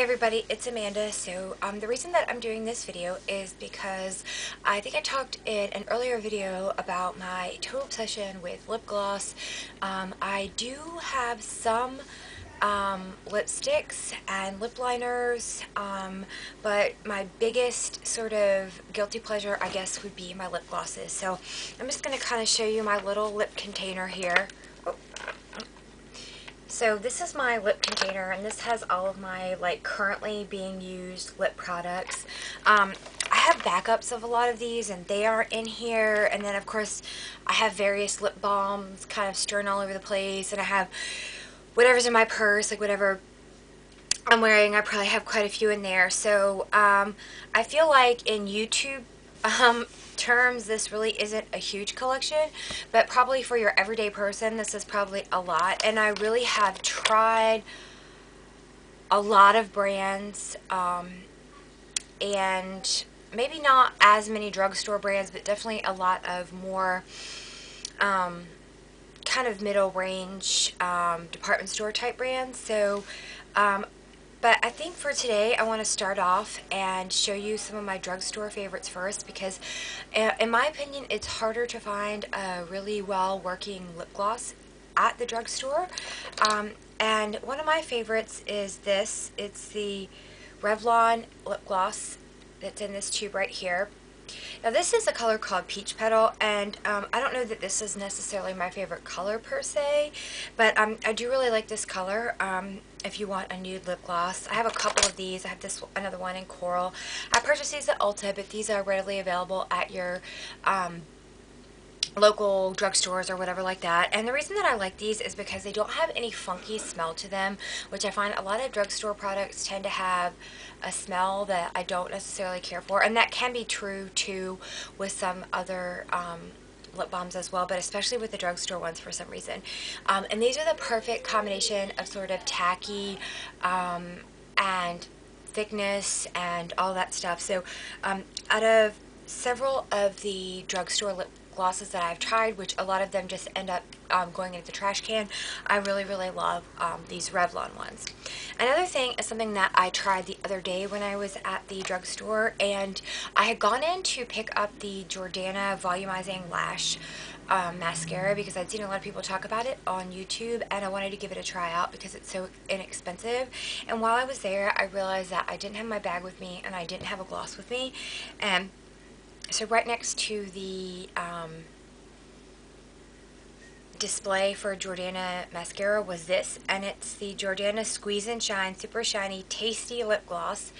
everybody, it's Amanda. So the reason that I'm doing this video is because I think I talked in an earlier video about my total obsession with lip gloss. I do have some lipsticks and lip liners, but my biggest sort of guilty pleasure, I guess, would be my lip glosses. So I'm just going to kind of show you my little lip container here. So this is my lip container, and this has all of my currently being used lip products. I have backups of a lot of these, and they are in here. And then of course I have various lip balms kind of strewn all over the place, and I have whatever's in my purse, like whatever I'm wearing. I probably have quite a few in there. So I feel like in YouTube terms, this really isn't a huge collection, but probably for your everyday person, this is probably a lot. And I really have tried a lot of brands, and maybe not as many drugstore brands, but definitely a lot of more kind of middle range department store type brands. So but I think for today I want to start off and show you some of my drugstore favorites first, because in my opinion it's harder to find a really well working lip gloss at the drugstore. And one of my favorites is this. It's the Revlon lip gloss that's in this tube right here. Now this is a color called Peach Petal, and I don't know that this is necessarily my favorite color per se, but I do really like this color. If you want a nude lip gloss, I have a couple of these. I have another one in Coral. I purchased these at Ulta, but these are readily available at your local drugstores or whatever like that. And the reason that I like these is because they don't have any funky smell to them, which I find a lot of drugstore products tend to have a smell that I don't necessarily care for, and that can be true too with some other lip balms as well, but especially with the drugstore ones for some reason. And these are the perfect combination of sort of tacky and thickness and all that stuff. So out of several of the drugstore lip glosses that I've tried, which a lot of them just end up going into the trash can, I really love these Revlon ones. Another thing is something that I tried the other day when I was at the drugstore, and I had gone in to pick up the Jordana volumizing lash mascara because I'd seen a lot of people talk about it on YouTube, and I wanted to give it a try out because it's so inexpensive. And while I was there, I realized that I didn't have my bag with me and I didn't have a gloss with me. And so right next to the display for Jordana mascara was this, and it's the Jordana Squeeze and Shine Super Shiny Tasty Lip Gloss,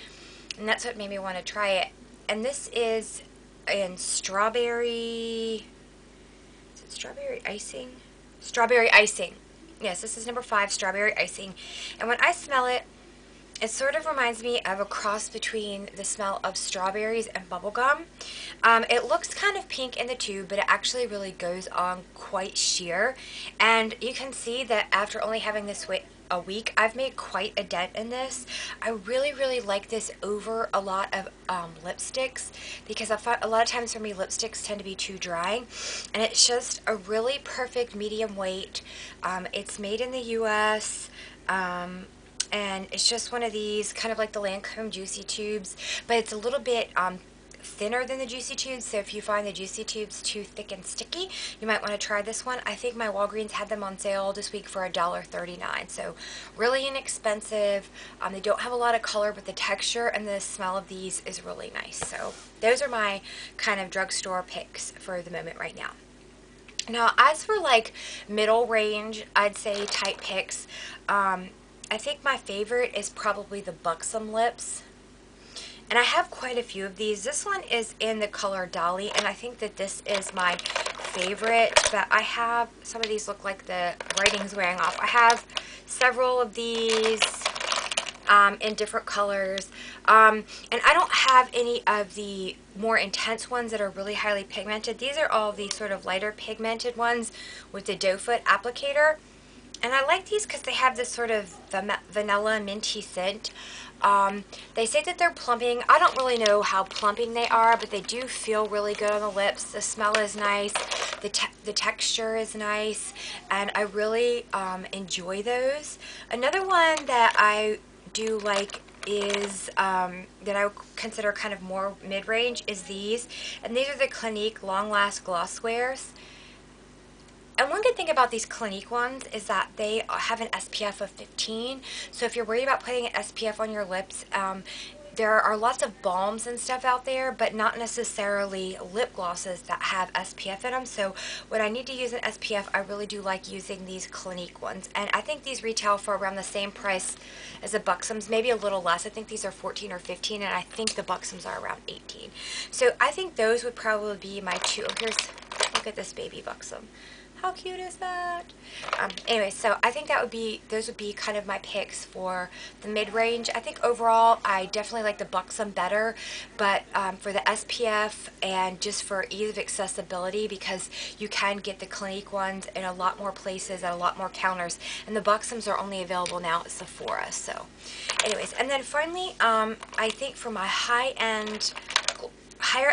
and that's what made me want to try it. And this is in strawberry, is it strawberry icing? Strawberry icing. Yes, this is number 5, strawberry icing. And when I smell it, it sort of reminds me of a cross between the smell of strawberries and bubblegum. It looks kind of pink in the tube, but it actually really goes on quite sheer. And you can see that after only having this a week, I've made quite a dent in this. I really like this over a lot of lipsticks, because I find a lot of times for me lipsticks tend to be too dry, and it's just a really perfect medium weight. It's made in the US. And it's just one of these, kind of like the Lancome Juicy Tubes, but it's a little bit thinner than the Juicy Tubes, so if you find the Juicy Tubes too thick and sticky, you might want to try this one. I think my Walgreens had them on sale this week for $1.39, so really inexpensive. They don't have a lot of color, but the texture and the smell of these is really nice. So those are my kind of drugstore picks for the moment right now. Now, as for like middle range, I'd say type picks, I think my favorite is probably the Buxom lips, and I have quite a few of these. This one is in the color Dolly, and I think that this is my favorite, but I have some of these look like the writing's wearing off. I have several of these in different colors, and I don't have any of the more intense ones that are really highly pigmented. These are all the sort of lighter pigmented ones with the doe foot applicator. And I like these because they have this sort of vanilla minty scent. They say that they're plumping. I don't really know how plumping they are, but they do feel really good on the lips. The smell is nice. The texture is nice. And I really enjoy those. Another one that I do like is that I would consider kind of more mid-range is these, and these are the Clinique Long Last Glosswears. And one good thing about these Clinique ones is that they have an SPF of 15. So if you're worried about putting an SPF on your lips, there are lots of balms and stuff out there, but not necessarily lip glosses that have SPF in them. So when I need to use an SPF, I really do like using these Clinique ones. And I think these retail for around the same price as the Buxoms, maybe a little less. I think these are 14 or 15, and I think the Buxoms are around 18. So I think those would probably be my two. Oh, look at this baby Buxom. How cute is that? Anyway, so I think those would be kind of my picks for the mid-range. I think overall I definitely like the Buxom better, but for the SPF and just for ease of accessibility, because you can get the Clinique ones in a lot more places at a lot more counters, and the Buxoms are only available now at Sephora. So anyways, and then finally, I think for my higher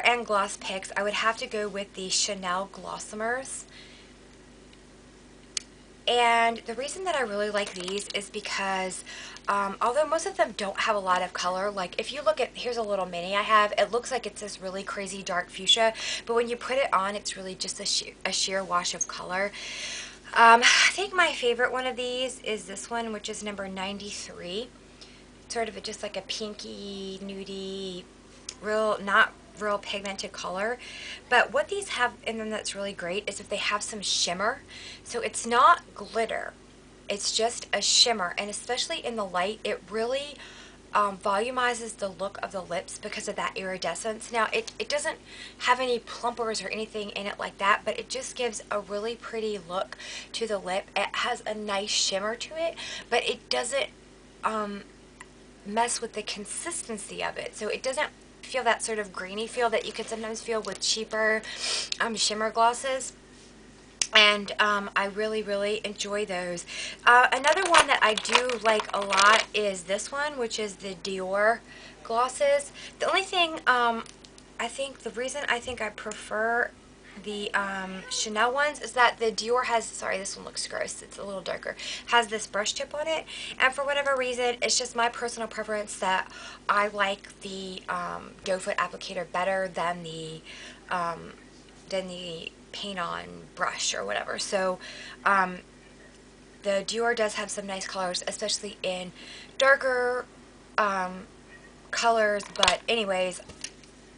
end gloss picks, I would have to go with the Chanel Glossimers. And the reason that I really like these is because although most of them don't have a lot of color, like if you look at, here's a little mini I have, it looks like it's this really crazy dark fuchsia, but when you put it on, it's really just a sheer wash of color. I think my favorite one of these is this one, which is number 93. Sort of just like a pinky, nudie, not real pigmented color. But what these have in them that's really great is if they have some shimmer. So it's not glitter, it's just a shimmer, and especially in the light, it really volumizes the look of the lips because of that iridescence. Now it doesn't have any plumpers or anything in it like that, but it just gives a really pretty look to the lip. It has a nice shimmer to it, but it doesn't mess with the consistency of it, so it doesn't feel that sort of grainy feel that you can sometimes feel with cheaper shimmer glosses. And I really enjoy those. Another one that I do like a lot is this one, which is the Dior glosses. The only thing I think the reason I think I prefer the Chanel ones is that the Dior has, sorry, this one looks gross, it's a little darker, has this brush tip on it, and for whatever reason, it's just my personal preference that I like the doe foot applicator better than the paint on brush or whatever. So the Dior does have some nice colors, especially in darker colors, but anyways,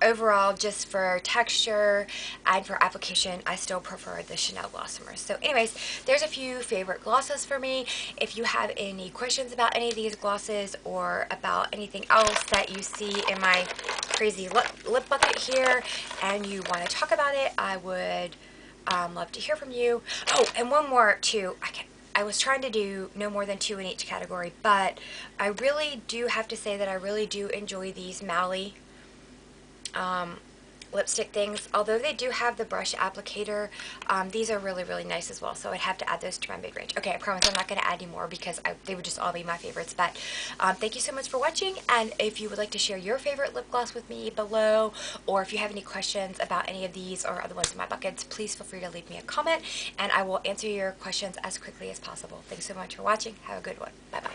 overall, just for texture and for application, I still prefer the Chanel Glossomers. So anyways, there's a few favorite glosses for me. If you have any questions about any of these glosses or about anything else that you see in my crazy lip bucket here and you want to talk about it, I would love to hear from you. Oh, and one more too. I was trying to do no more than 2 in each category, but I really do have to say that I really do enjoy these Mally lipstick things. Although they do have the brush applicator, these are really nice as well, so I'd have to add those to my mid-range. Okay, I promise I'm not going to add any more because they would just all be my favorites. But thank you so much for watching, and if you would like to share your favorite lip gloss with me below, or if you have any questions about any of these or other ones in my buckets, please feel free to leave me a comment and I will answer your questions as quickly as possible. Thanks so much for watching. Have a good one. Bye bye.